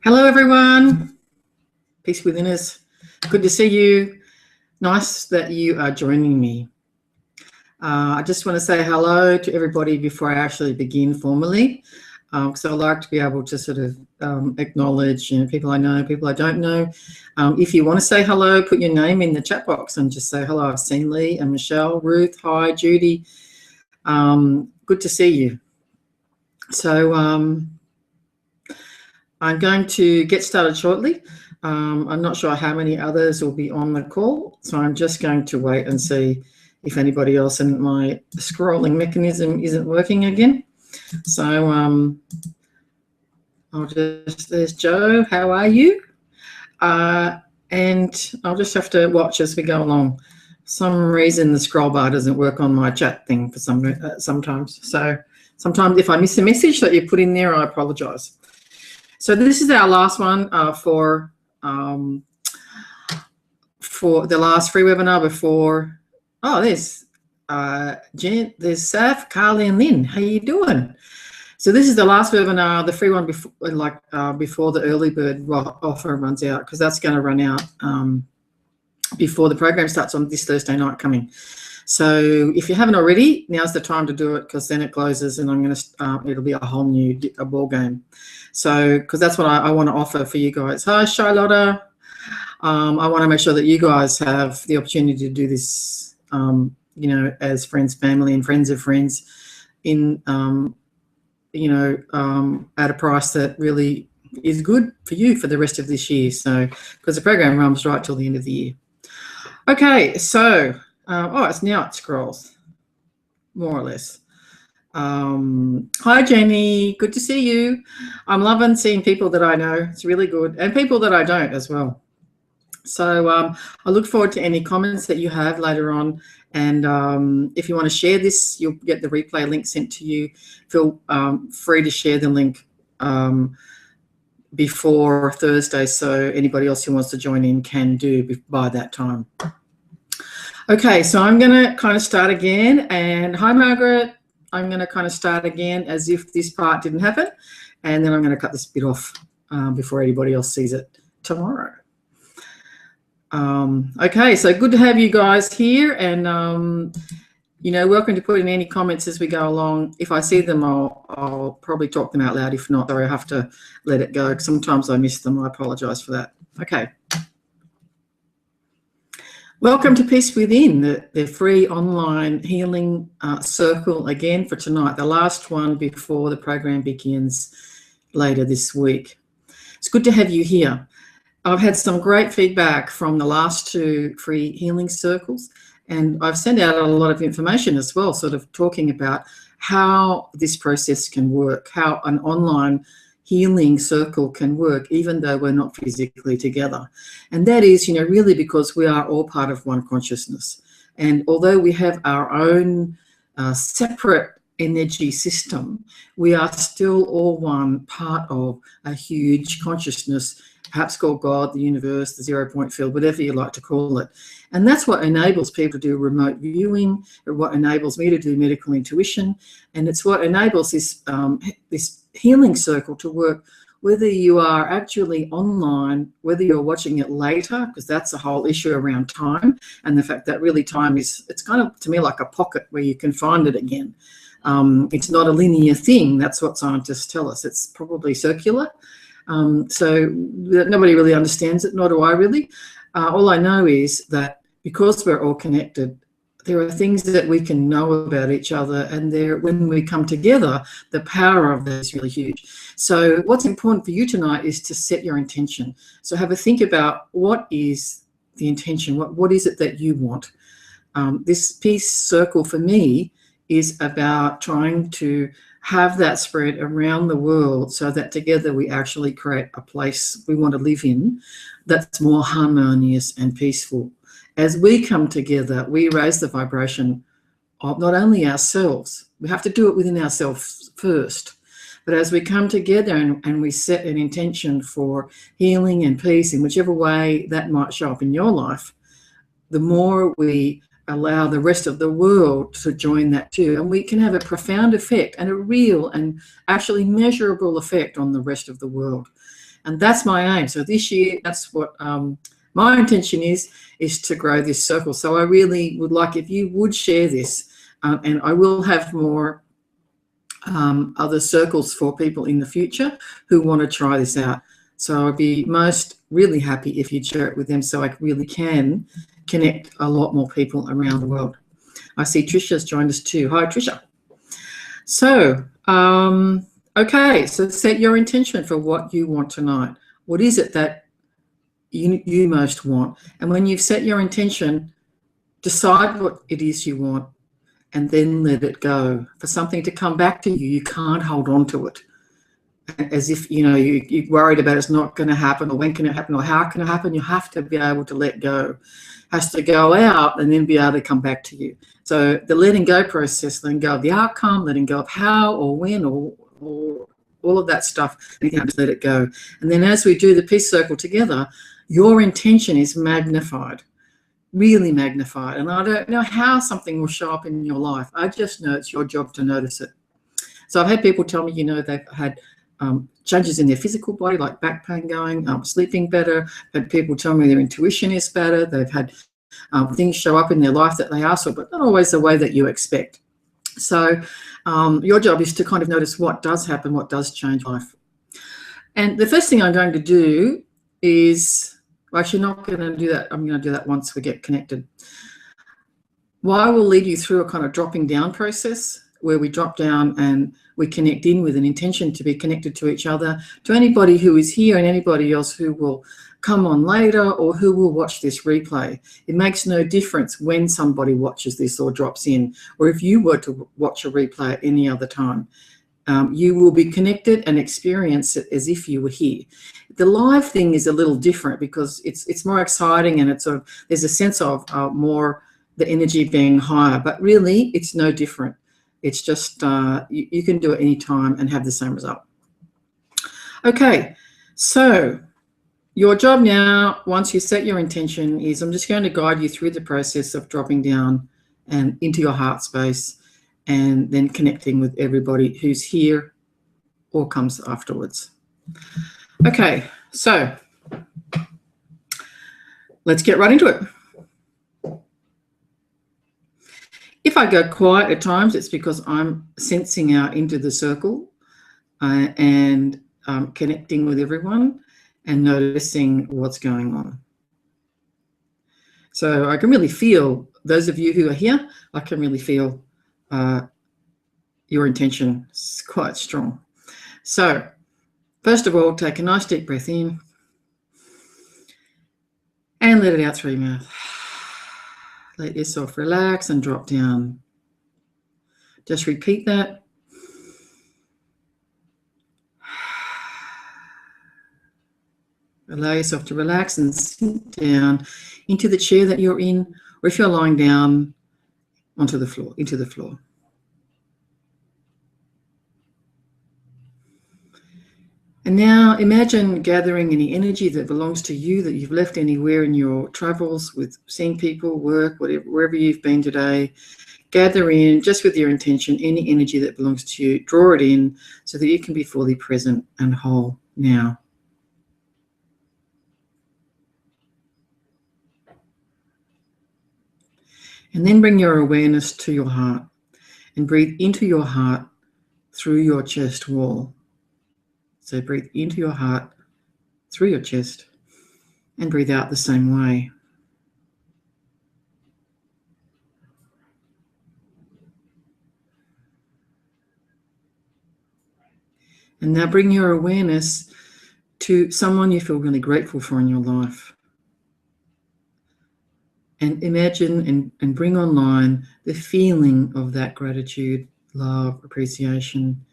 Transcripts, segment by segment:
Hello, everyone. Peace within us. Good to see you. Nice that you are joining me. I just want to say hello to everybody before I actually begin formally, because I like to be able to sort of acknowledge people I know, people I don't know. If you want to say hello, put your name in the chat box and just say hello. I've seen Lee and Michelle, Ruth, hi, Judy. Good to see you. So I'm going to get started shortly. I'm not sure how many others will be on the call, so I'm just going to wait and see if anybody else, and my scrolling mechanism isn't working again. So there's Joe, how are you? And I'll just have to watch as we go along. For some reason the scroll bar doesn't work on my chat thing for sometimes. So sometimes if I miss a message that you put in there, I apologise. So this is our last one for the last free webinar before. Oh, there's Jen, there's Saf, Carly, and Lynn. How you doing? So this is the last webinar, the free one before, before the early bird offer runs out, because that's going to run out before the program starts on this Thursday night coming. So if you haven't already, now's the time to do it, because then it closes and I'm going to it'll be a whole new ball game. So because that's what I want to offer for you guys. Hi, Charlotta. I want to make sure that you guys have the opportunity to do this, as friends, family, and friends of friends, in at a price that really is good for you for the rest of this year. So because the program runs right till the end of the year. Okay, so it scrolls more or less. Hi, Jenny. Good to see you. I'm loving seeing people that I know. It's really good, and people that I don't as well. So I look forward to any comments that you have later on. And if you want to share this, you'll get the replay link sent to you. Feel free to share the link before Thursday, so anybody else who wants to join in can do by that time. Okay, so I'm going to kind of start again. And hi, Margaret. I'm going to kind of start again as if this part didn't happen. And then I'm going to cut this bit off before anybody else sees it tomorrow. Okay, so good to have you guys here, and welcome to put in any comments as we go along. If I see them, I'll probably talk them out loud. If not, I have to let it go. Sometimes I miss them. I apologise for that. Okay. Welcome to Peace Within, the free online healing circle again for tonight, the last one before the program begins later this week. It's good to have you here. I've had some great feedback from the last two free healing circles, and I've sent out a lot of information as well, sort of talking about how this process can work, how an online healing circle can work, even though we're not physically together. And that is, really because we are all part of one consciousness. And although we have our own separate energy system, we are still all one part of a huge consciousness, perhaps called God, the universe, the zero-point field, whatever you like to call it. And that's what enables people to do remote viewing, or what enables me to do medical intuition, and it's what enables this healing circle to work, whether you are actually online, whether you're watching it later, because that's a whole issue around time, and the fact that really time is, it's kind of, to me, like a pocket where you can find it again. It's not a linear thing. That's what scientists tell us. It's probably circular. So nobody really understands it, nor do I really. All I know is that because we're all connected, there are things that we can know about each other, and when we come together, the power of that is really huge. So what's important for you tonight is to set your intention. So have a think about, what is the intention? What is it that you want? This peace circle for me is about trying to have that spread around the world, so that together we actually create a place we want to live in that's more harmonious and peaceful. As we come together, we raise the vibration of not only ourselves, we have to do it within ourselves first, but as we come together and we set an intention for healing and peace in whichever way that might show up in your life, the more we allow the rest of the world to join that too. And we can have a profound effect and a real and actually measurable effect on the rest of the world. And that's my aim. So this year, that's what my intention is to grow this circle. So I really would like if you would share this, and I will have more other circles for people in the future who want to try this out. So I'd be really happy if you'd share it with them so I really can connect a lot more people around the world. I see Trisha's joined us too. Hi, Trisha. So, okay, so set your intention for what you want tonight. What is it that you most want? And when you've set your intention, decide what it is you want and then let it go. For something to come back to you, you can't hold on to it as if, you're worried about it's not going to happen or when can it happen or how can it happen. You have to be able to let go. It has to go out and then be able to come back to you. So the letting go process, letting go of the outcome, letting go of how or when or all of that stuff, you can just let it go. And then as we do the peace circle together, your intention is magnified, really magnified. And I don't know how something will show up in your life. I just know it's your job to notice it. So I've had people tell me, they've had changes in their physical body, like back pain going, sleeping better. I've had people tell me their intuition is better. They've had things show up in their life that they asked for, but not always the way that you expect. So your job is to kind of notice what does happen, what does change life. And the first thing I'm going to do is, well, actually not going to do that. I'm going to do that once we get connected. Well, I will lead you through a kind of dropping down process where we drop down and we connect in with an intention to be connected to each other, to anybody who is here and anybody else who will come on later or who will watch this replay. It makes no difference when somebody watches this or drops in, or if you were to watch a replay at any other time. You will be connected and experience it as if you were here. The live thing is a little different because it's more exciting and it's there's a sense of more the energy being higher, but really it's no different. It's just you can do it anytime and have the same result. Okay, so your job now, once you set your intention, is I'm just going to guide you through the process of dropping down and into your heart space and then connecting with everybody who's here or comes afterwards. Okay, so let's get right into it. If I go quiet at times, it's because I'm sensing out into the circle and connecting with everyone and noticing what's going on. So I can really feel, those of you who are here, I can really feel your intention is quite strong. So first of all, take a nice deep breath in and let it out through your mouth. Let yourself relax and drop down. Just repeat that. Allow yourself to relax and sink down into the chair that you're in, or if you're lying down, onto the floor, into the floor. And now imagine gathering any energy that belongs to you that you've left anywhere in your travels with seeing people, work, whatever, wherever you've been today. Gather in, just with your intention, any energy that belongs to you. Draw it in so that you can be fully present and whole now. And then bring your awareness to your heart and breathe into your heart through your chest wall. So breathe into your heart through your chest and breathe out the same way. And now bring your awareness to someone you feel really grateful for in your life. And imagine and bring online the feeling of that gratitude, love, appreciation.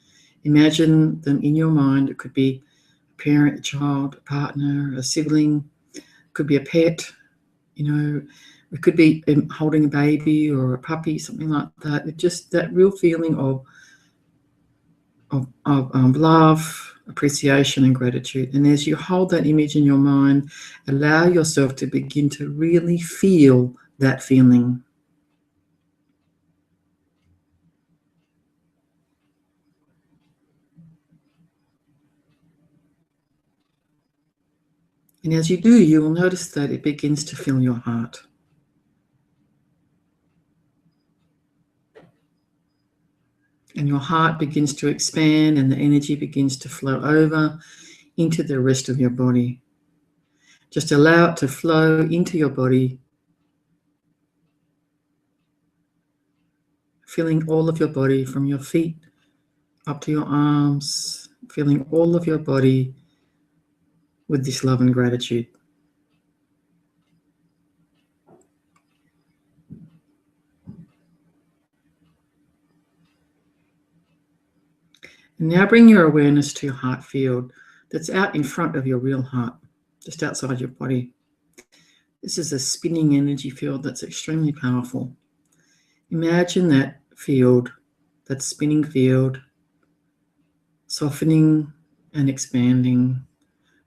Imagine them in your mind. It could be a parent, a child, a partner, a sibling. It could be a pet. It could be holding a baby or a puppy, something like that. It's just that real feeling of love, appreciation and gratitude. And as you hold that image in your mind, allow yourself to begin to really feel that feeling. And as you do, you will notice that it begins to fill your heart. And your heart begins to expand and the energy begins to flow over into the rest of your body. Just allow it to flow into your body, filling all of your body from your feet up to your arms, filling all of your body with this love and gratitude. And now bring your awareness to your heart field that's out in front of your real heart, just outside your body. This is a spinning energy field that's extremely powerful. Imagine that field, that spinning field, softening and expanding,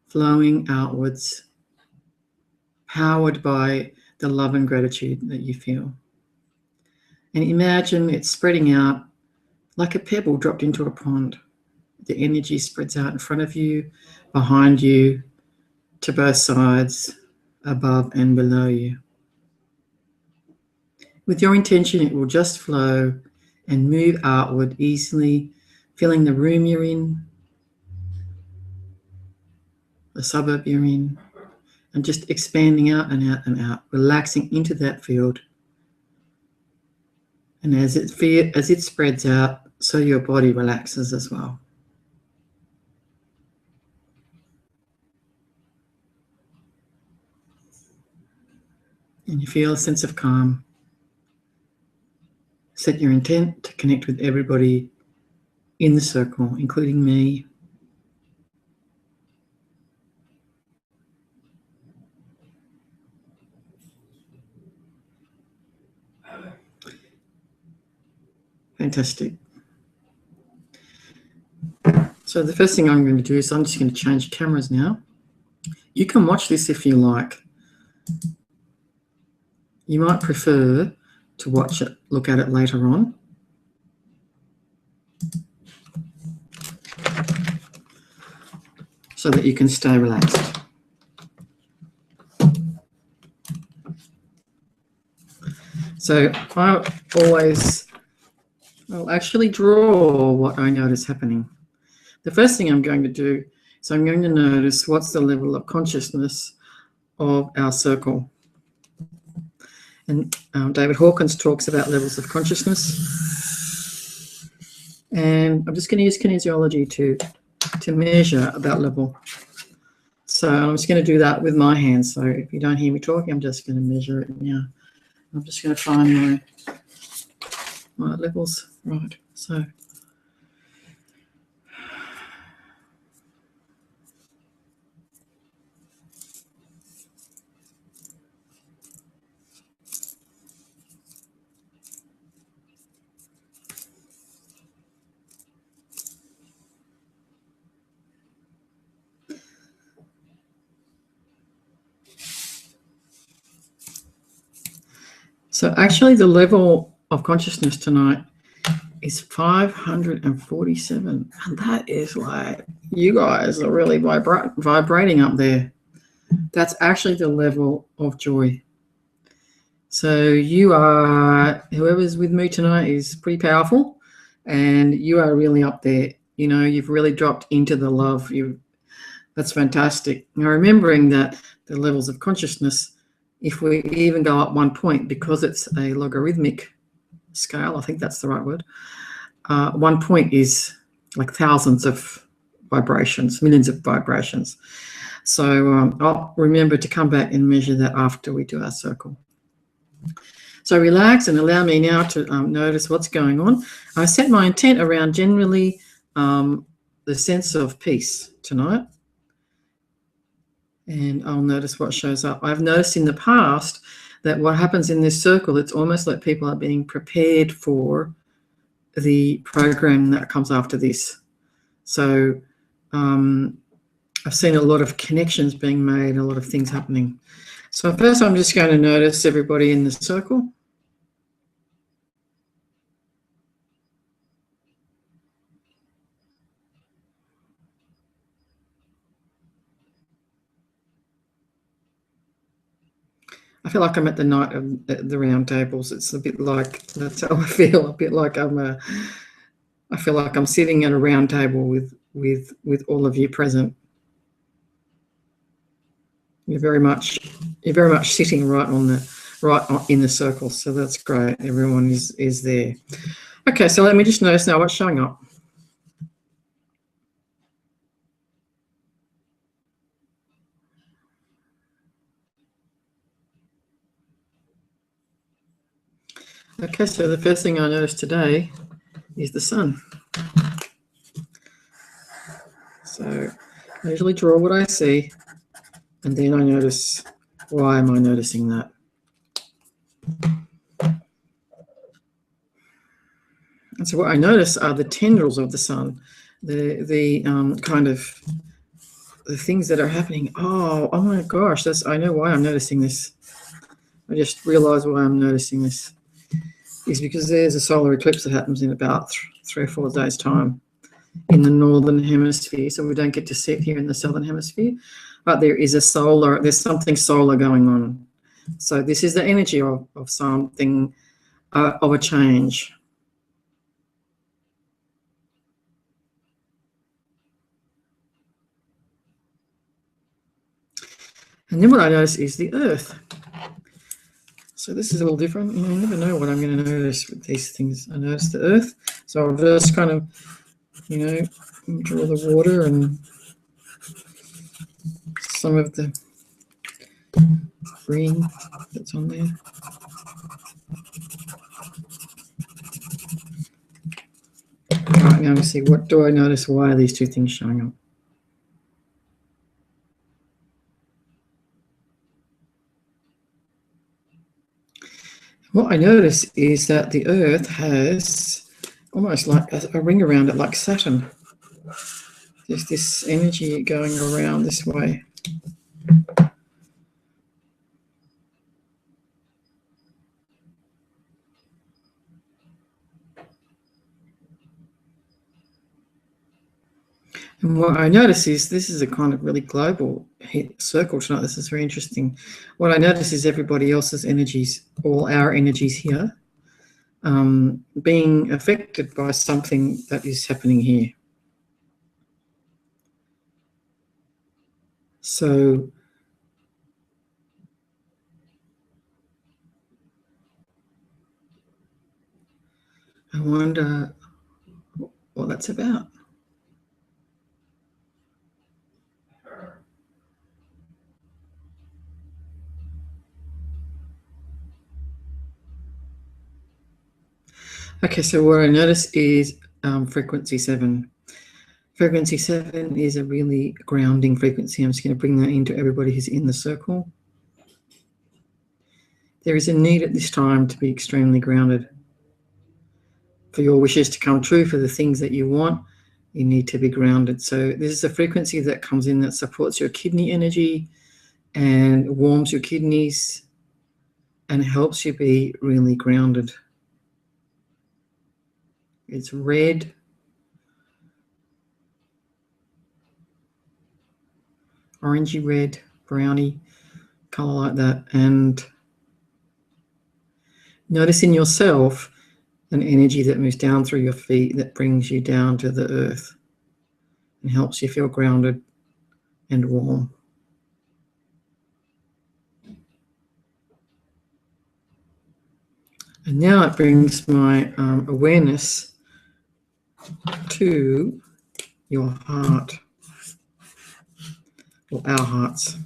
flowing outwards, powered by the love and gratitude that you feel. And imagine it spreading out like a pebble dropped into a pond. The energy spreads out in front of you, behind you, to both sides, above and below you. With your intention, it will just flow and move outward easily, filling the room you're in, the suburb you're in, and just expanding out and out and out, relaxing into that field. And as it spreads out, so your body relaxes as well. And you feel a sense of calm. Set your intent to connect with everybody in the circle, including me. Fantastic. So the first thing I'm going to do is I'm just going to change cameras now. You can watch this if you like. You might prefer to watch it, look at it later on. So that you can stay relaxed. So I'll actually draw what I notice happening. The first thing I'm going to do is I'm going to notice what's the level of consciousness of our circle. And David Hawkins talks about levels of consciousness. And I'm just going to use kinesiology to measure that level. So I'm just going to do that with my hands. So if you don't hear me talking, I'm just going to measure it now. I'm just going to find my levels. Right. So actually the level of consciousness tonight is 547. And that is like, you guys are really vibrating up there. That's actually the level of joy. So whoever's with me tonight is pretty powerful, and you are really up there. You know, you've really dropped into the love. That's fantastic. Now, remembering that the levels of consciousness, if we even go up 1 point, because it's a logarithmic scale, I think that's the right word, 1 point is like thousands of vibrations, millions of vibrations. So I'll remember to come back and measure that after we do our circle. So relax and allow me now to notice what's going on. I set my intent around generally the sense of peace tonight. And I'll notice what shows up. I've noticed in the past that what happens in this circle, it's almost like people are being prepared for the program that comes after this. So I've seen a lot of connections being made, a lot of things happening. So first I'm just going to notice everybody in the circle. feel like I'm at the night of the round tables. It's a bit like, that's how I feel. A bit like I feel like I'm sitting at a round table with all of you present. You're very much sitting right in the circle. So that's great. Everyone is there. Okay, so let me just notice now what's showing up. Okay, so the first thing I noticed today is the sun. So I usually draw what I see, and then I notice, why am I noticing that? And so what I notice are the tendrils of the sun, the kind of the things that are happening. Oh my gosh, I know why I'm noticing this. I just realised why I'm noticing this is because there's a solar eclipse that happens in about 3 or 4 days' time in the northern hemisphere. So we don't get to see it here in the southern hemisphere, but there's something solar going on. So this is the energy of something, of a change. And then what I notice is the earth. So this is a little different. You never know what I'm going to notice with these things. I notice the earth. So I'll just kind of, draw the water and some of the green that's on there. All right, now let's see, what do I notice? Why are these two things showing up? What I notice is that the earth has almost like a ring around it, like Saturn. There's this energy going around this way. And what I notice is this is a kind of really global circle tonight. This is very interesting. What I notice is everybody else's energies, all our energies here, being affected by something that is happening here. So I wonder what that's about. Okay, so what I notice is frequency 7. Frequency 7 is a really grounding frequency. I'm just going to bring that into everybody who's in the circle. There is a need at this time to be extremely grounded. For your wishes to come true, for the things that you want, you need to be grounded. So this is a frequency that comes in that supports your kidney energy and warms your kidneys and helps you be really grounded. It's red, orangey red, browny color like that. And notice in yourself an energy that moves down through your feet that brings you down to the earth and helps you feel grounded and warm. And now it brings my awareness to your heart, or our hearts.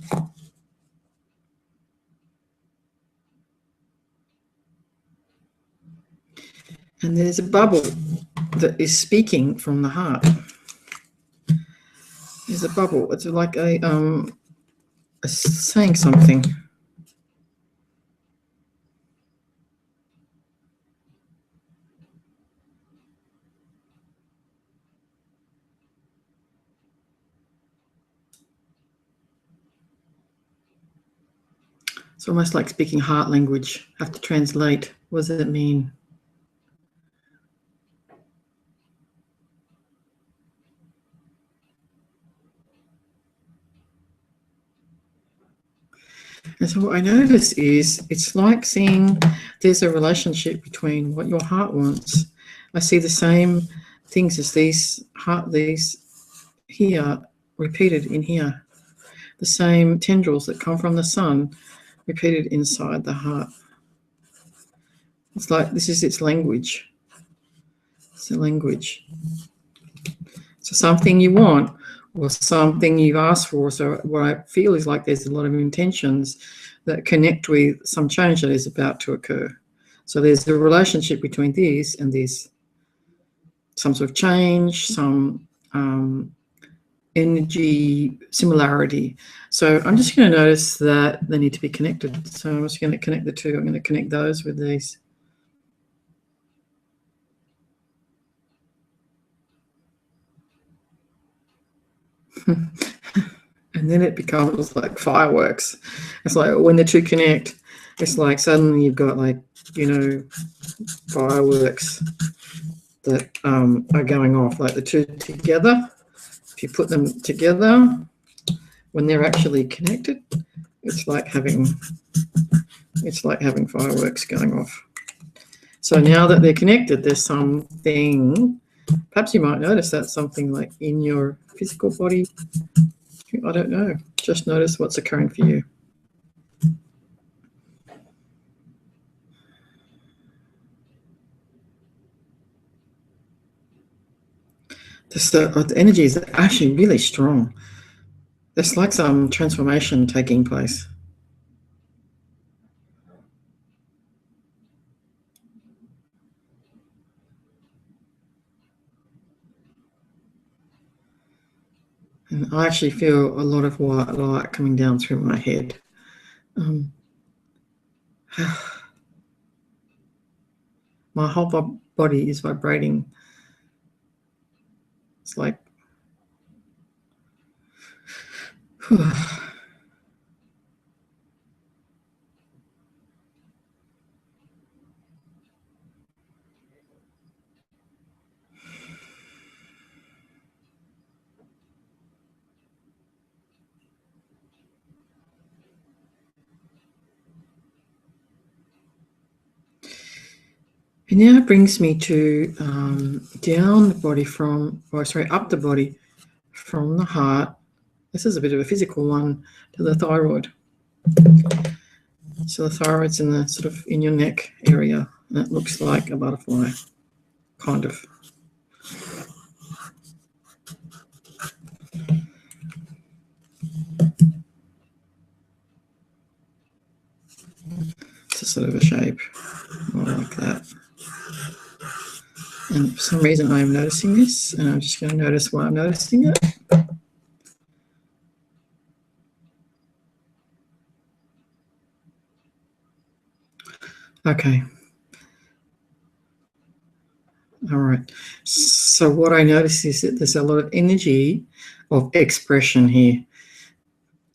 And there's a bubble that is speaking from the heart. There's a bubble. It's like a saying something. It's almost like speaking heart language. I have to translate. What does it mean? And so what I notice is it's like seeing there's a relationship between what your heart wants. I see the same things as these here repeated in here. The same tendrils that come from the sun repeated inside the heart. It's like this is its language. It's a language. So something you want or something you've asked for. So what I feel is like there's a lot of intentions that connect with some change that is about to occur. So there's a relationship between this and this. Some sort of change, some energy similarity. So I'm just going to notice that they need to be connected. So I'm just going to connect the two. I'm going to connect those with these. And then it becomes like fireworks. It's like when the two connect, it's like suddenly you've got like, fireworks that are going off, like the two together. If you put them together, when they're actually connected, it's like having fireworks going off. So now that they're connected, there's something, perhaps you might notice that something like in your physical body. I don't know. Just notice what's occurring for you. The energy is actually really strong. There's like some transformation taking place. And I actually feel a lot of white light coming down through my head. My whole body is vibrating. It's like, and now it brings me to down the body up the body from the heart. This is a bit of a physical one, to the thyroid. So the thyroid's in the sort of in your neck area, and it looks like a butterfly, kind of. It's a sort of a shape, more like that. And for some reason I am noticing this, and I'm just going to notice why I'm noticing it. Okay. All right. So what I notice is that there's a lot of energy of expression here.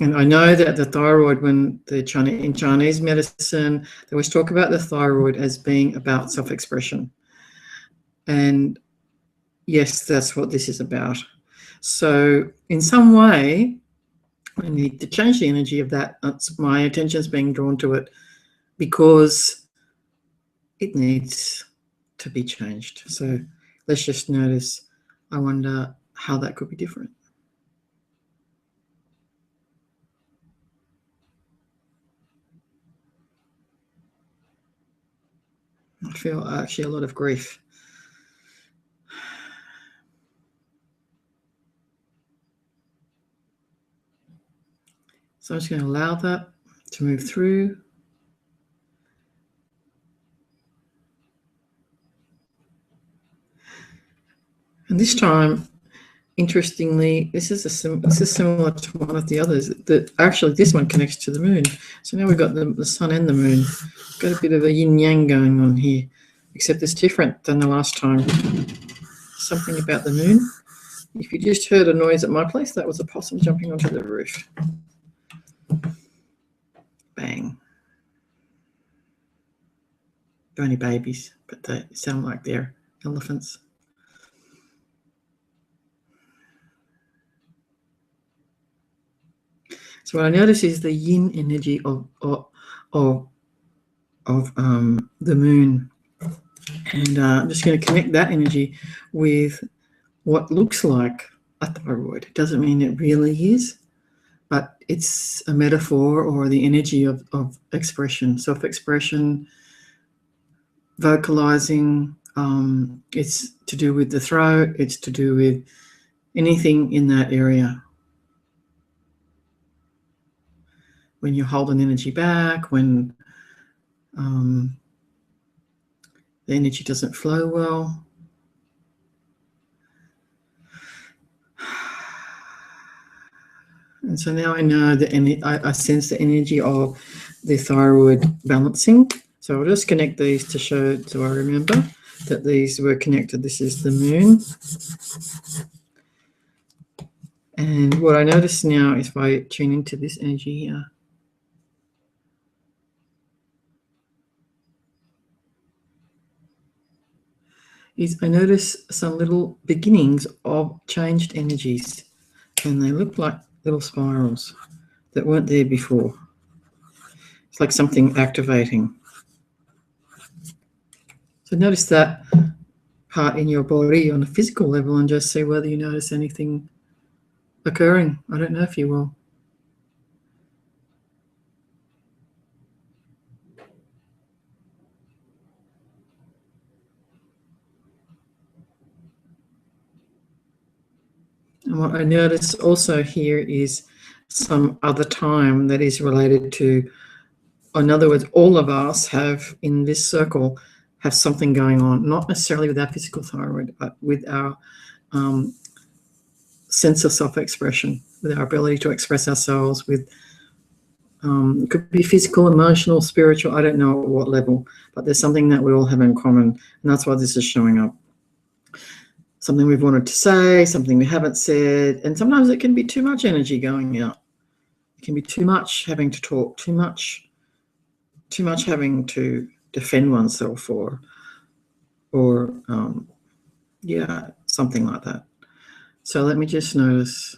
And I know that the thyroid, when in Chinese medicine, they always talk about the thyroid as being about self-expression. And yes, that's what this is about. So in some way, I need to change the energy of that. My attention is being drawn to it because it needs to be changed. So let's just notice, I wonder how that could be different. I feel actually a lot of grief. So I'm just going to allow that to move through. And this time, interestingly, this is similar to one of the others. That actually this one connects to the moon. So now we've got the sun and the moon. Got a bit of a yin yang going on here, except it's different than the last time. Something about the moon. If you just heard a noise at my place, that was a possum jumping onto the roof. Bang. They're only babies, but they sound like they're elephants. So what I notice is the yin energy of the moon, and I'm just going to connect that energy with what looks like a thyroid. It doesn't mean it really is, but it's a metaphor or the energy of expression, self-expression, vocalizing. It's to do with the throat. It's to do with anything in that area. When you hold an energy back, when the energy doesn't flow well. And so now I know that I sense the energy of the thyroid balancing. So I'll just connect these to show, so I remember that these were connected. This is the moon. And what I notice now is if I tune into this energy here, is I notice some little beginnings of changed energies, and they look like little spirals that weren't there before. It's like something activating. So notice that part in your body on a physical level and just see whether you notice anything occurring. I don't know if you will. And what I notice also here is some other time that is related to, in other words, all of us have in this circle have something going on, not necessarily with our physical thyroid, but with our sense of self-expression, with our ability to express ourselves with, it could be physical, emotional, spiritual, I don't know at what level, but there's something that we all have in common, and that's why this is showing up. Something we've wanted to say, something we haven't said, and sometimes it can be too much energy going out. It can be too much having to talk, too much having to defend oneself or yeah, something like that. So let me just notice.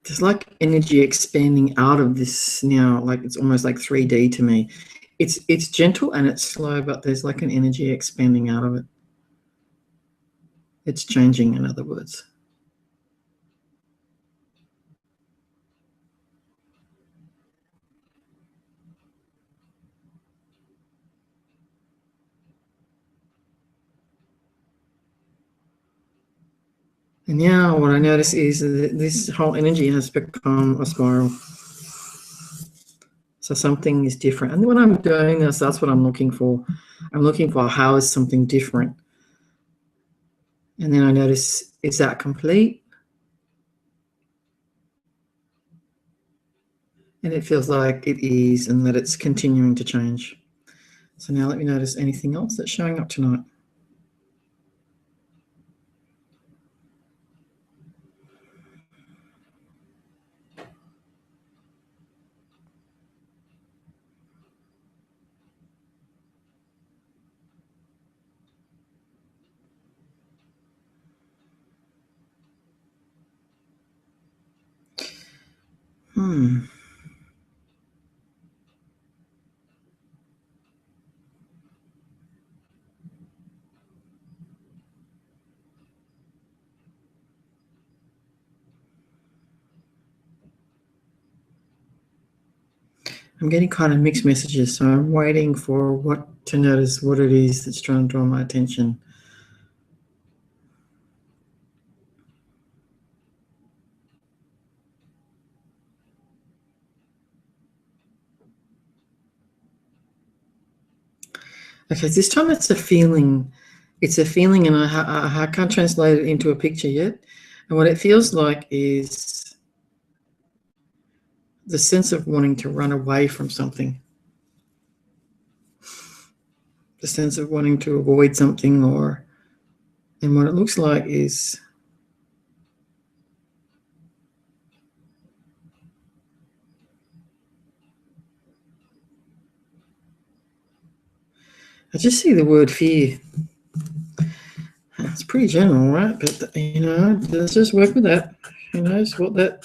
There's like energy expanding out of this now, like it's almost like 3D to me. It's gentle and it's slow, but there's like an energy expanding out of it. It's changing, in other words. And now what I notice is that this whole energy has become a spiral. So something is different. And when I'm doing this, that's what I'm looking for. I'm looking for how is something different. And then I notice, is that complete? And it feels like it is, and that it's continuing to change. So now let me notice anything else that's showing up tonight. I'm getting kind of mixed messages, so I'm waiting for what to notice what it is that's trying to draw my attention. Okay, this time it's a feeling. It's a feeling, and I can't translate it into a picture yet. And what it feels like is the sense of wanting to run away from something. The sense of wanting to avoid something, and what it looks like is I just see the word fear. It's pretty general, right? But let's just work with that. Who knows what that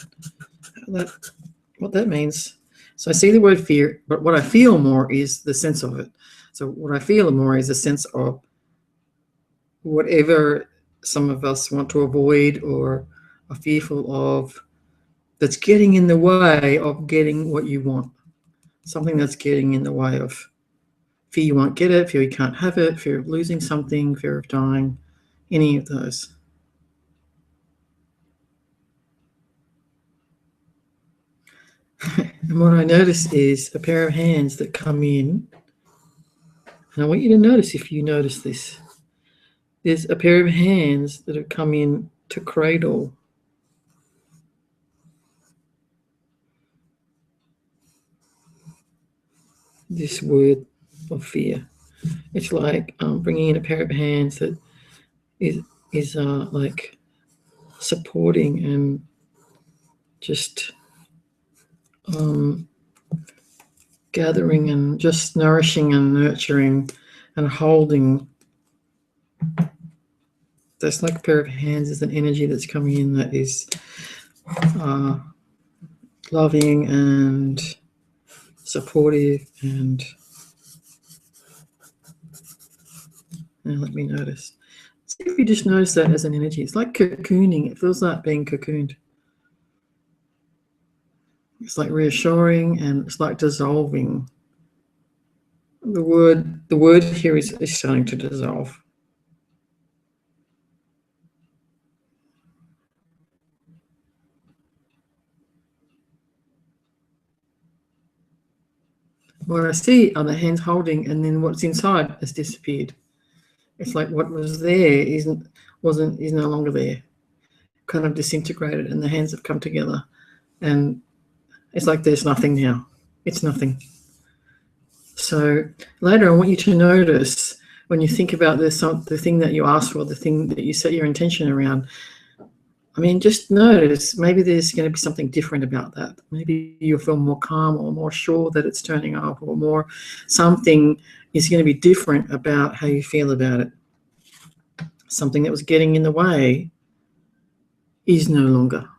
means? So I see the word fear, but what I feel more is the sense of it. So what I feel more is a sense of whatever some of us want to avoid or are fearful of, that's getting in the way of getting what you want. Something that's getting in the way of fear you won't get it, fear you can't have it, fear of losing something, fear of dying, any of those. And what I notice is a pair of hands that come in. And I want you to notice, if you notice this, there's a pair of hands that have come in to cradle this word of fear. It's like bringing in a pair of hands that is like supporting and just gathering and just nourishing and nurturing and holding. That's like a pair of hands. Is an energy that's coming in that is loving and supportive and let me notice. See if you just notice that as an energy. It's like cocooning. It feels like being cocooned. It's like reassuring and it's like dissolving. The word here is starting to dissolve. What I see are the hands holding, and then what's inside has disappeared. It's like what was there is no longer there. Kind of disintegrated, and the hands have come together, and it's like there's nothing now. It's nothing. So later, I want you to notice when you think about this, the thing that you asked for, the thing that you set your intention around. I mean, just notice maybe there's going to be something different about that. Maybe you'll feel more calm or more sure that it's turning up, or more something is going to be different about how you feel about it. Something that was getting in the way is no longer.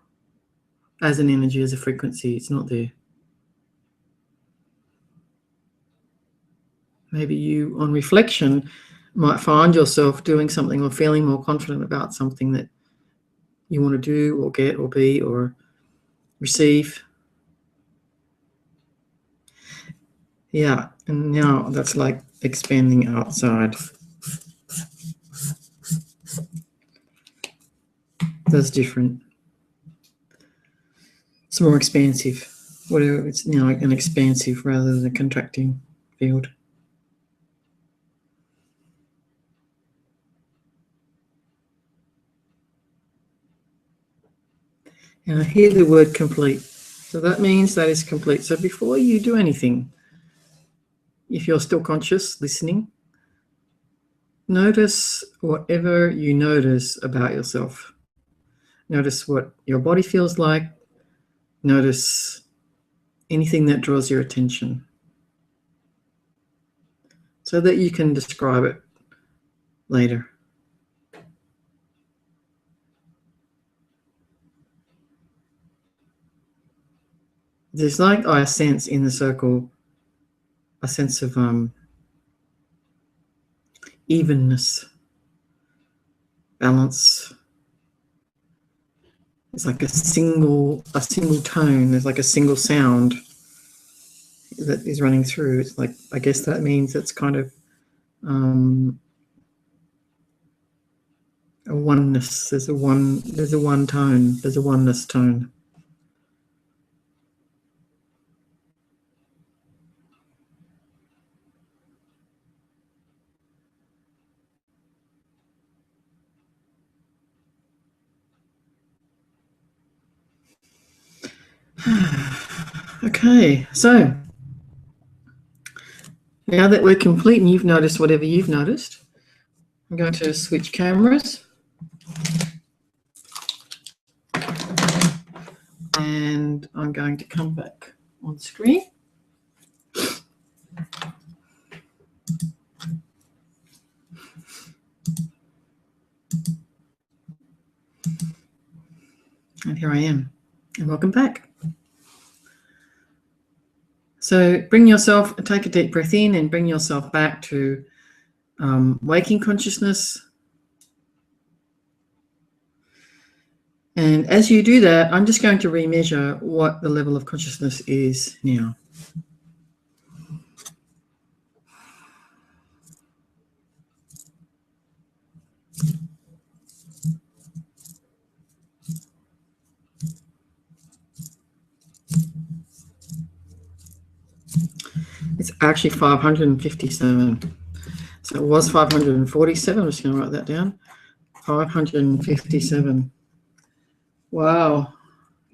As an energy, as a frequency, it's not there. Maybe you, on reflection, might find yourself doing something or feeling more confident about something that you want to do or get or be or receive. Yeah, and now that's like expanding outside. That's different. It's more expansive. Whatever, it's now an expansive rather than a contracting field. And I hear the word complete. So that means that is complete. So before you do anything, if you're still conscious, listening, notice whatever you notice about yourself. Notice what your body feels like. Notice anything that draws your attention so that you can describe it later. There's like I sense in the circle a sense of evenness, balance. It's like a single tone. There's like a single sound that is running through. It's like, I guess that means it's kind of a oneness. There's a one tone. There's a oneness tone. Okay, so now that we're complete and you've noticed whatever you've noticed, I'm going to switch cameras. And I'm going to come back on screen. And here I am. And welcome back. So take a deep breath in and bring yourself back to waking consciousness. And as you do that, I'm just going to remeasure what the level of consciousness is now. It's actually 557. So it was 547. I'm just going to write that down. 557. Wow.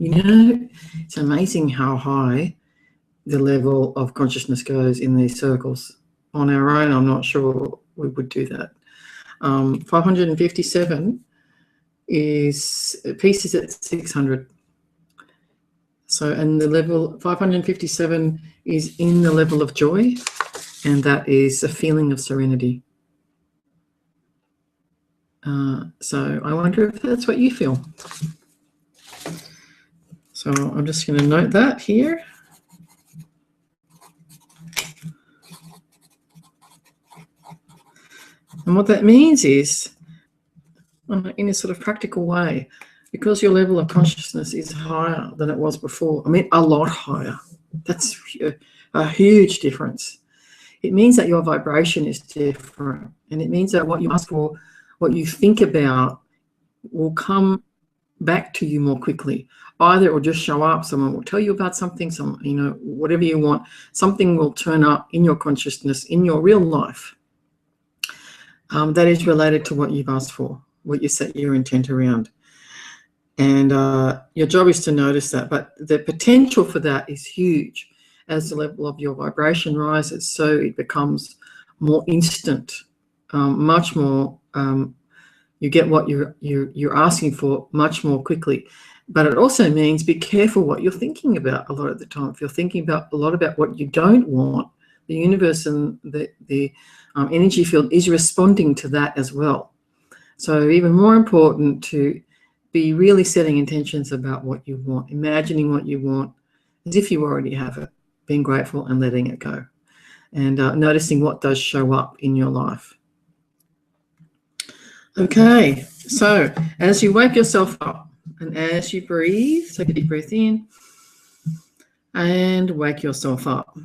It's amazing how high the level of consciousness goes in these circles. On our own, I'm not sure we would do that. 557 is, peace is at 600. So, and the level 557 is in the level of joy, and that is a feeling of serenity. So I wonder if that's what you feel. So I'm just going to note that here. And what that means is, in a sort of practical way, because your level of consciousness is higher than it was before, I mean, a lot higher. That's a huge difference. It means that your vibration is different. And it means that what you ask for, what you think about, will come back to you more quickly. Either it will just show up, someone will tell you about something, whatever you want, something will turn up in your consciousness, in your real life, that is related to what you've asked for, what you set your intent around. And your job is to notice that. But the potential for that is huge as the level of your vibration rises. So it becomes more instant, much more. You get what you're asking for much more quickly. But it also means be careful what you're thinking about a lot of the time. If you're thinking about a lot about what you don't want, the universe and the energy field is responding to that as well. So even more important to be really setting intentions about what you want, imagining what you want as if you already have it, being grateful and letting it go, and noticing what does show up in your life. Okay, so as you wake yourself up and as you breathe, take a deep breath in and wake yourself up.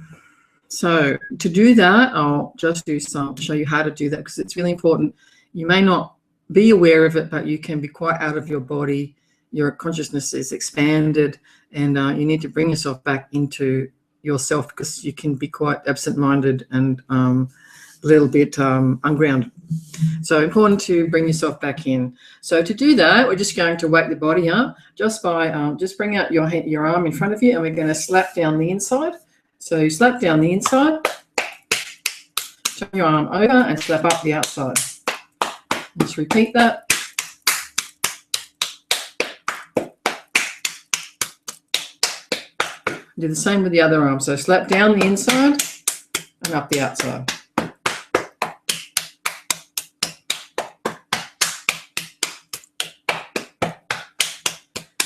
So to do that, I'll just show you how to do that, because it's really important. You may not be aware of it, but you can be quite out of your body. Your consciousness is expanded, and you need to bring yourself back into yourself, because you can be quite absent-minded and a little bit ungrounded. So important to bring yourself back in. So to do that, we're just going to wake the body up just by just bring out your arm in front of you, and we're going to slap down the inside. So you slap down the inside, turn your arm over and slap up the outside. Just repeat that. Do the same with the other arm. So slap down the inside and up the outside.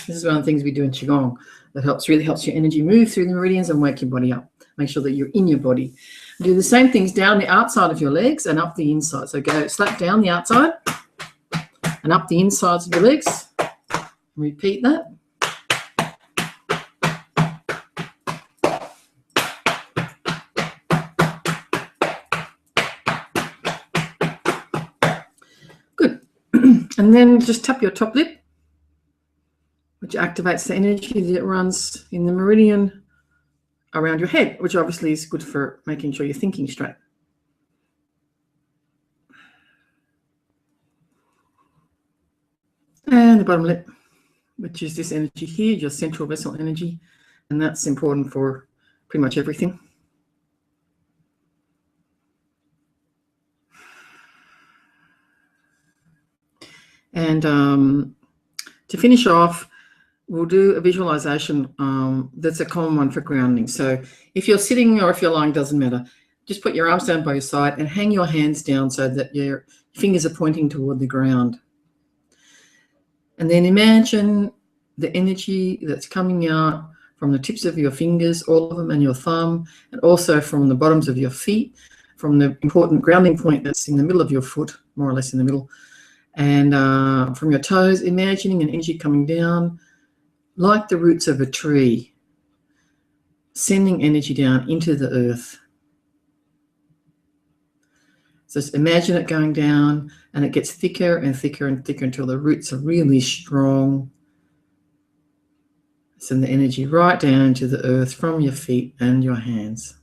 This is one of the things we do in Qigong that really helps your energy move through the meridians and wake your body up. Make sure that you're in your body. Do the same things down the outside of your legs and up the inside. So go slap down the outside and up the insides of your legs. Repeat that. Good. And then just tap your top lip, which activates the energy that runs in the meridian around your head, which obviously is good for making sure you're thinking straight. And the bottom lip, which is this energy here, your central vessel energy, and that's important for pretty much everything. And to finish off, we'll do a visualization that's a common one for grounding. So if you're sitting or if you're lying, doesn't matter. Just put your arms down by your side and hang your hands down so that your fingers are pointing toward the ground. And then imagine the energy that's coming out from the tips of your fingers, all of them, and your thumb, and also from the bottoms of your feet, from the important grounding point that's in the middle of your foot, more or less in the middle, and from your toes, imagining an energy coming down like the roots of a tree, sending energy down into the earth. So just imagine it going down, and it gets thicker and thicker and thicker until the roots are really strong. Send the energy right down into the earth from your feet and your hands.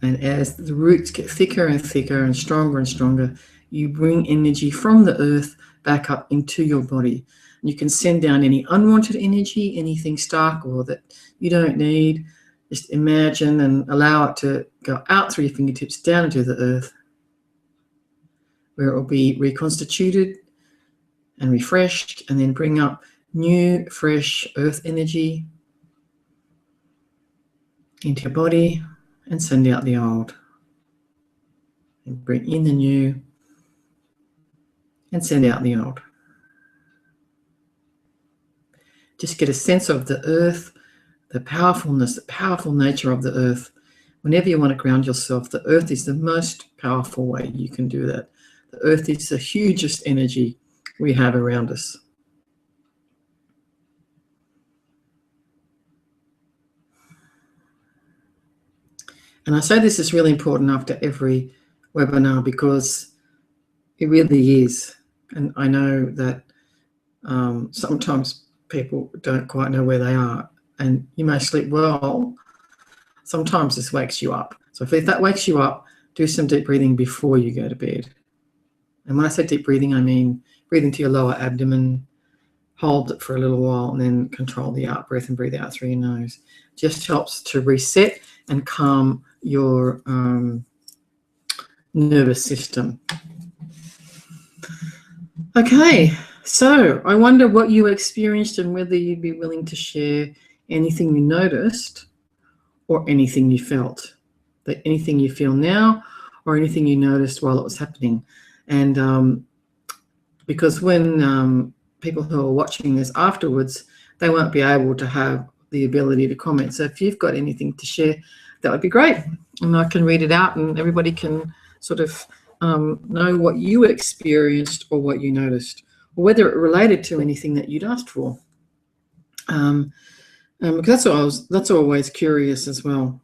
And as the roots get thicker and thicker and stronger, you bring energy from the earth back up into your body. And you can send down any unwanted energy, anything stuck or that you don't need. Just imagine and allow it to go out through your fingertips down into the earth, where it will be reconstituted and refreshed, and then bring up new, fresh earth energy into your body and send out the old. And bring in the new and send out the old. Just get a sense of the earth, the powerfulness, the powerful nature of the earth. Whenever you want to ground yourself, the earth is the most powerful way you can do that. The earth is the hugest energy we have around us. And I say this is really important after every webinar because it really is. And I know that sometimes people don't quite know where they are, and you may sleep well. Sometimes this wakes you up. So if that wakes you up, do some deep breathing before you go to bed. And when I say deep breathing, I mean breathe into your lower abdomen, hold it for a little while, and then control the out breath and breathe out through your nose. Just helps to reset and calm your nervous system. Okay, so I wonder what you experienced and whether you'd be willing to share anything you noticed or anything you felt, anything you feel now or anything you noticed while it was happening. And because when people who are watching this afterwards, they won't be able to have the ability to comment. So if you've got anything to share, that would be great. And I can read it out and everybody can sort of know what you experienced or what you noticed, or whether it related to anything that you'd asked for. Because that's always curious as well.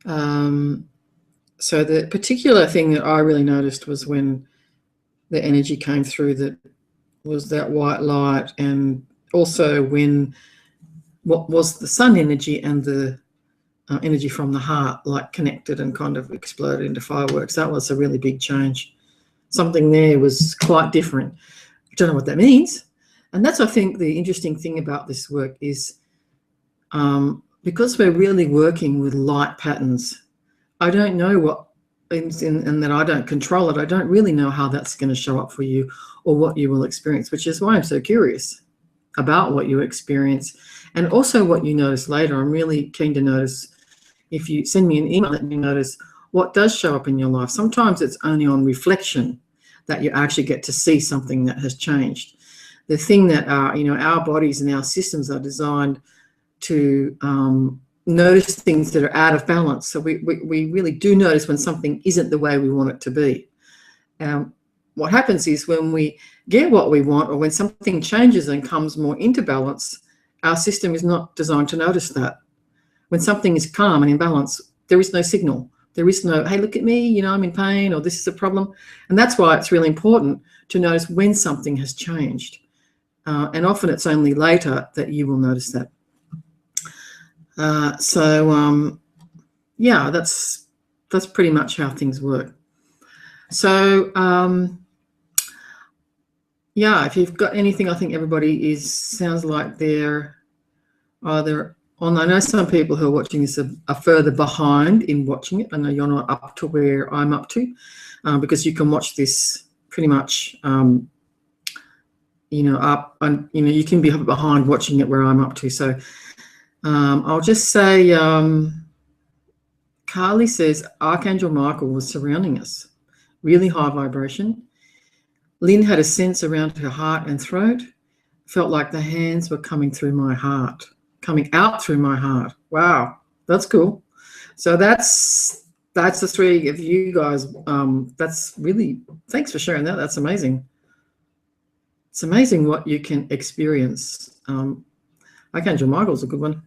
So the particular thing that I really noticed was when the energy came through that was that white light, and also when what was the sun energy and the energy from the heart like connected and kind of exploded into fireworks. That was a really big change. Something there was quite different. I don't know what that means. And that's, I think, the interesting thing about this work is because we're really working with light patterns, I don't know what, and that I don't control it, I don't really know how that's going to show up for you or what you will experience, which is why I'm so curious about what you experience and also what you notice later. I'm really keen to notice, if you send me an email, let me notice what does show up in your life. Sometimes it's only on reflection that you actually get to see something that has changed. The thing that our bodies and our systems are designed to notice things that are out of balance. So we really do notice when something isn't the way we want it to be. What happens is when we get what we want, or when something changes and comes more into balance, our system is not designed to notice that. When something is calm and in balance, there is no signal. There is no, hey, look at me, I'm in pain, or this is a problem. And that's why it's really important to notice when something has changed. And often it's only later that you will notice that. Yeah, that's pretty much how things work. So, yeah, if you've got anything, I think everybody sounds like they're either on. I know some people who are watching this are further behind in watching it. I know you're not up to where I'm up to, because you can watch this pretty much, up, and you can be behind watching it where I'm up to. So I'll just say, Carly says Archangel Michael was surrounding us really high vibration. Lynn had a sense around her heart and throat. Felt like the hands were coming through my heart, coming out through my heart. Wow, that's cool. So that's the three of you guys. That's really, thanks for sharing that. That's amazing. It's amazing what you can experience. Archangel Michael's a good one.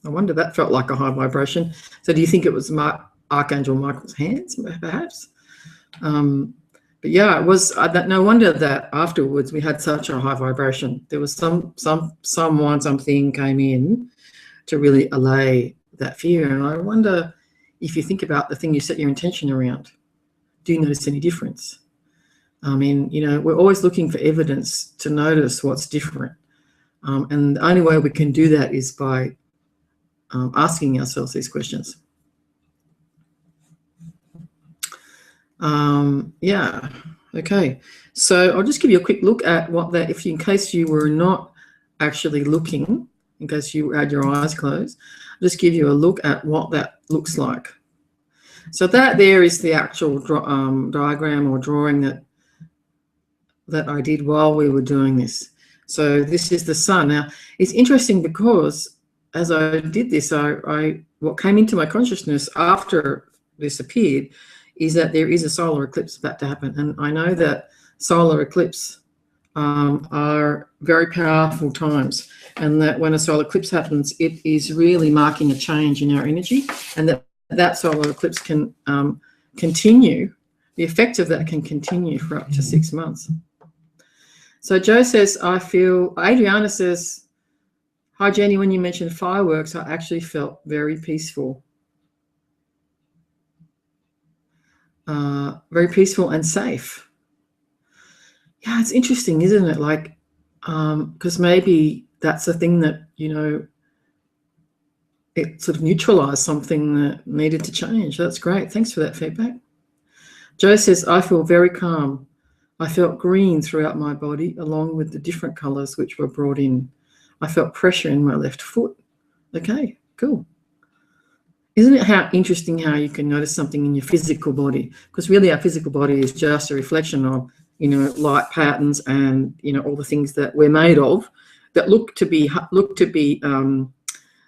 I wonder, that felt like a high vibration. So do you think it was Archangel Michael's hands, perhaps? But yeah, it was. No wonder that afterwards we had such a high vibration. There was something came in to really allay that fear. And I wonder if you think about the thing you set your intention around, do you notice any difference? I mean, you know, we're always looking for evidence to notice what's different. And the only way we can do that is by asking ourselves these questions. Yeah, okay. So I'll just give you a quick look at what that, in case you were not actually looking, in case you had your eyes closed, I'll just give you a look at what that looks like. So that there is the actual diagram or drawing that I did while we were doing this. So this is the sun. Now, it's interesting because as I did this, what came into my consciousness after this appeared is that there is a solar eclipse about to happen. And I know that solar eclipse are very powerful times, and that when a solar eclipse happens, it is really marking a change in our energy, and that solar eclipse can continue, the effect of that can continue for up to 6 months. So Joe says, Adriana says, hi Jenny, when you mentioned fireworks, I actually felt very peaceful. Very peaceful and safe. Yeah, it's interesting, isn't it? Like, because maybe that's the thing that, you know, it sort of neutralized something that needed to change. That's great. Thanks for that feedback. Joe says, I feel very calm. I felt green throughout my body, along with the different colors which were brought in. I felt pressure in my left foot. Okay, cool. Isn't it how interesting how you can notice something in your physical body? Because really our physical body is just a reflection of, you know, light patterns and, you know, all the things that we're made of that look to be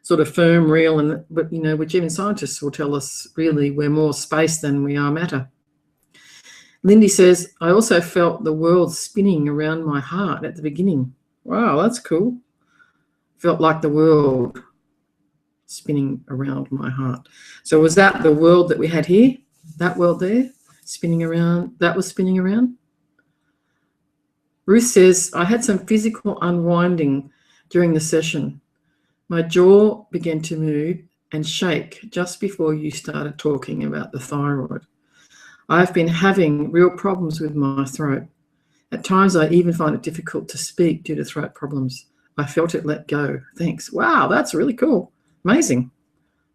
sort of firm, real, but, you know, which even scientists will tell us really we're more space than we are matter. Lindy says, I also felt the world spinning around my heart at the beginning. Wow, that's cool. Felt like the world spinning around my heart. So was that the world that we had here? That world there spinning around, that was spinning around? Ruth says, I had some physical unwinding during the session. My jaw began to move and shake just before you started talking about the thyroid. I've been having real problems with my throat. At times I even find it difficult to speak due to throat problems. I felt it let go. Thanks. Wow, that's really cool. Amazing.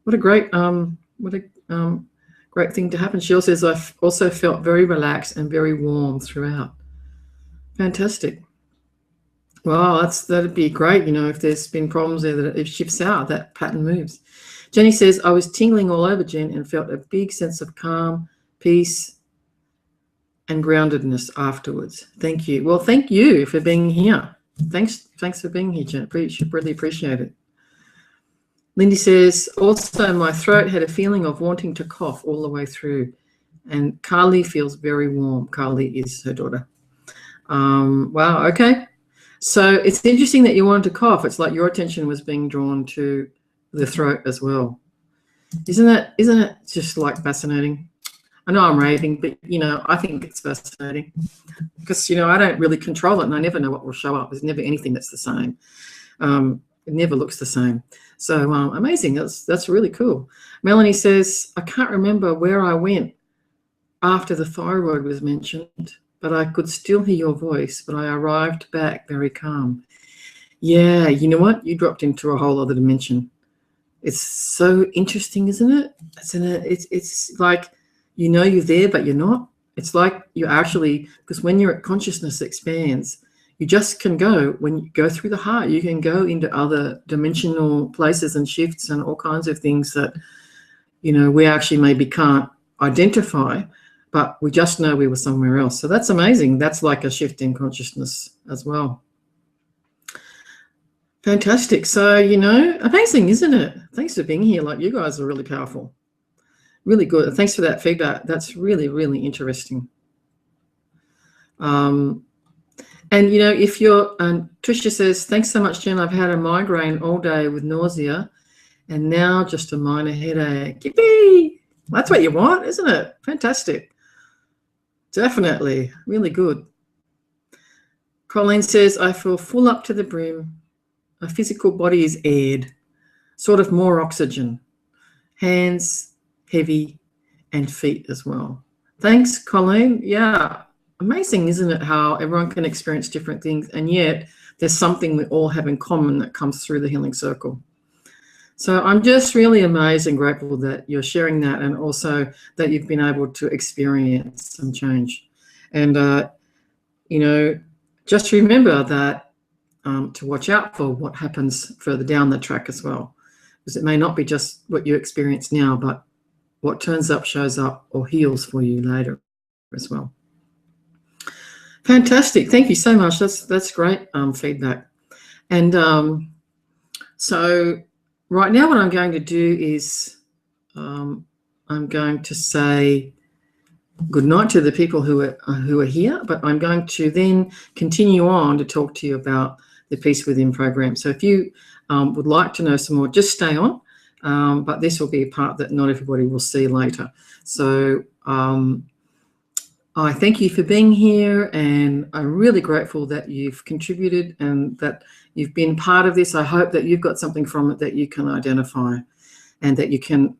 What a great great thing to happen. Cheryl says, I also felt very relaxed and very warm throughout. Fantastic. Wow, that'd be great, you know, if there's been problems there, that it shifts out, that pattern moves. Jenny says, I was tingling all over, Jen, and felt a big sense of calm, peace, and groundedness afterwards. Thank you. Well, thank you for being here. Thanks for being here, Jen. Really appreciate it. Lindy says, also my throat had a feeling of wanting to cough all the way through. And Carly feels very warm. Carly is her daughter. Wow, okay. So it's interesting that you wanted to cough. It's like your attention was being drawn to the throat as well. Isn't it just like fascinating? I know I'm raving, but, you know, I think it's fascinating because, you know, I don't really control it and I never know what will show up. There's never anything that's the same. It never looks the same. So amazing. That's really cool. Melanie says, I can't remember where I went after the thyroid was mentioned, but I could still hear your voice, but I arrived back very calm. Yeah, you know what? You dropped into a whole other dimension. It's so interesting, isn't it? It's like, you know, you're there, but you're not. It's like you actually, because when your consciousness expands, you just can go, when you go through the heart, you can go into other dimensional places and shifts and all kinds of things that, you know, we actually maybe can't identify, but we just know we were somewhere else. So that's amazing. That's like a shift in consciousness as well. Fantastic. So, amazing, isn't it? Thanks for being here. Like, you guys are really powerful. Really good. Thanks for that feedback. That's really, really interesting. And, if you're, Tricia says, thanks so much, Jen. I've had a migraine all day with nausea and now just a minor headache. Yippee! That's what you want, isn't it? Fantastic. Definitely. Really good. Colleen says, I feel full up to the brim. My physical body is aired, sort of more oxygen. Hands heavy and feet as well. Thanks, Colleen. Yeah, amazing, isn't it, how everyone can experience different things, and yet there's something we all have in common that comes through the Healing Circle. So I'm just really amazed and grateful that you're sharing that, and also that you've been able to experience some change. And, just remember that to watch out for what happens further down the track as well, because it may not be just what you experience now, but what turns up, shows up, or heals for you later as well. Fantastic. Thank you so much. That's great feedback. And so right now what I'm going to do is I'm going to say good night to the people who are here, but I'm going to then continue on to talk to you about the Peace Within program. So if you would like to know some more, just stay on. But this will be a part that not everybody will see later. So I thank you for being here, and I'm really grateful that you've contributed and that you've been part of this. I hope that you've got something from it that you can identify, and that you can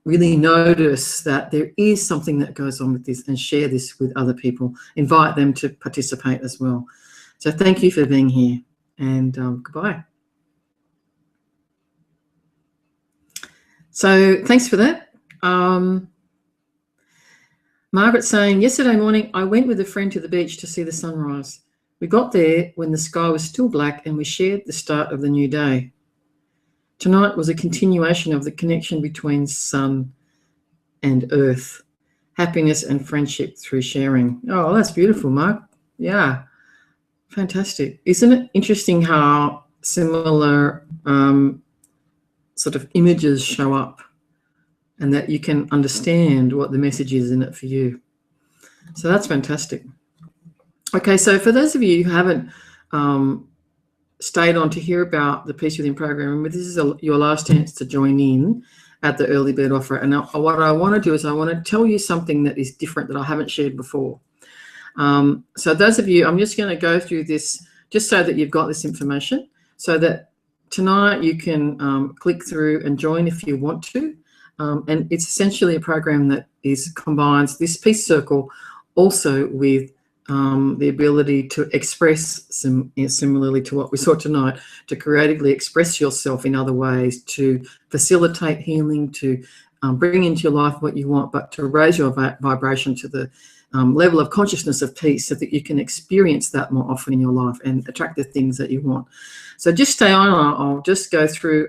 really notice that there is something that goes on with this, and share this with other people. Invite them to participate as well. So thank you for being here, and goodbye. So thanks for that. Margaret's saying, yesterday morning I went with a friend to the beach to see the sunrise. We got there when the sky was still black, and we shared the start of the new day. Tonight was a continuation of the connection between sun and earth, happiness and friendship through sharing. Oh, that's beautiful, Mark. Yeah, fantastic. Isn't it interesting how similar sort of images show up, and that you can understand what the message is in it for you? So that's fantastic. Okay, so for those of you who haven't stayed on to hear about the Peace Within program, this is your last chance to join in at the early bird offer. And what I want to do is I want to tell you something that is different that I haven't shared before. So those of you, I'm just going to go through this just so that you've got this information, so that tonight you can click through and join if you want to. And it's essentially a program that combines this Peace Circle also with the ability to express, similarly to what we saw tonight, to creatively express yourself in other ways, to facilitate healing, to bring into your life what you want, but to raise your vibration to the level of consciousness of peace, so that you can experience that more often in your life and attract the things that you want. So just stay on. I'll just go through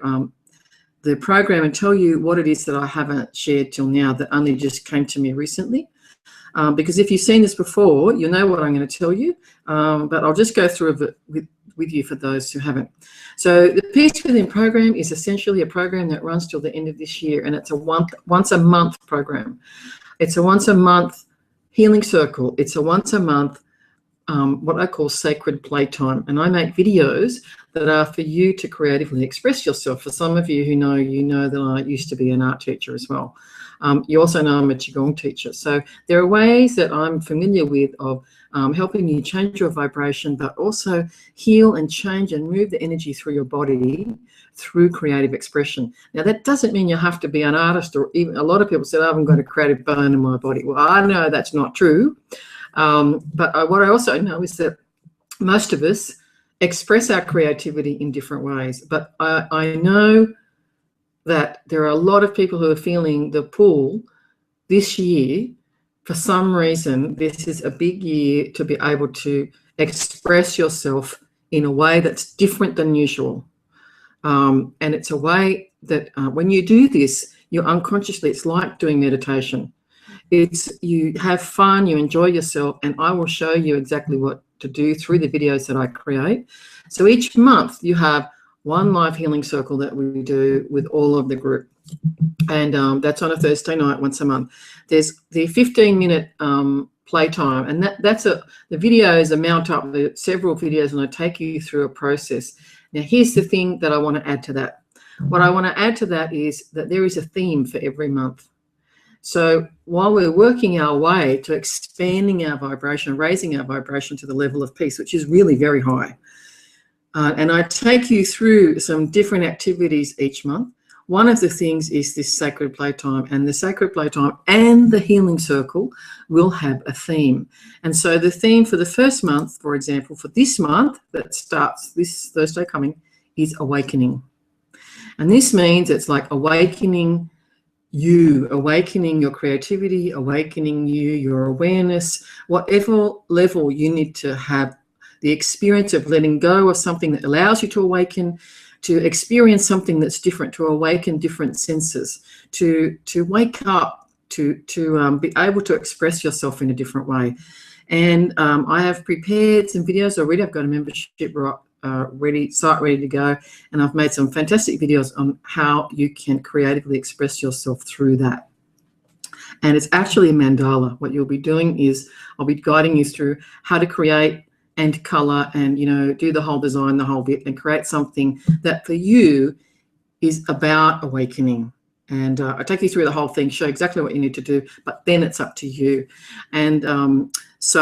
the program and tell you what it is that I haven't shared till now, that only just came to me recently. Because if you've seen this before, you know what I'm going to tell you, but I'll just go through it with you for those who haven't. So the Peace Within program is essentially a program that runs till the end of this year, and it's a once a month program. It's a once a month healing circle. It's a once a month what I call sacred playtime, and I make videos that are for you to creatively express yourself. For some of you who know, you know that I used to be an art teacher as well. You also know I'm a Qigong teacher. So there are ways that I'm familiar with of helping you change your vibration, but also heal and change and move the energy through your body through creative expression. Now, that doesn't mean you have to be an artist, or even a lot of people say, oh, I haven't got a creative bone in my body. Well, I know that's not true. But what I also know is that most of us express our creativity in different ways. But I know that there are a lot of people who are feeling the pull this year. For some reason, this is a big year to be able to express yourself in a way that's different than usual. And it's a way that when you do this, you unconsciously, it's like doing meditation. It's you have fun, you enjoy yourself, and I will show you exactly what to do through the videos that I create. So each month you have one live healing circle that we do with all of the group, and that's on a Thursday night once a month. There's the 15-minute playtime, and the videos amount up to several videos, and I take you through a process. Now here's the thing that I want to add to that. What I want to add to that is that there is a theme for every month. So while we're working our way to expanding our vibration, raising our vibration to the level of peace, which is really very high, and I take you through some different activities each month. One of the things is this sacred playtime, and the sacred playtime and the healing circle will have a theme. And so the theme for the first month, for example, for this month that starts this Thursday coming, is awakening. And this means it's like awakening you, awakening your creativity, awakening you, your awareness, whatever level you need to have the experience of letting go of something that allows you to awaken, to experience something that's different, to awaken different senses, to wake up, to be able to express yourself in a different way. And I have prepared some videos already. I've got a membership site ready to go, and I've made some fantastic videos on how you can creatively express yourself through that. And it's actually a mandala. What you'll be doing is I'll be guiding you through how to create and color and, you know, do the whole design, the whole bit, and create something that for you is about awakening. And I take you through the whole thing, show exactly what you need to do, but then it's up to you. And so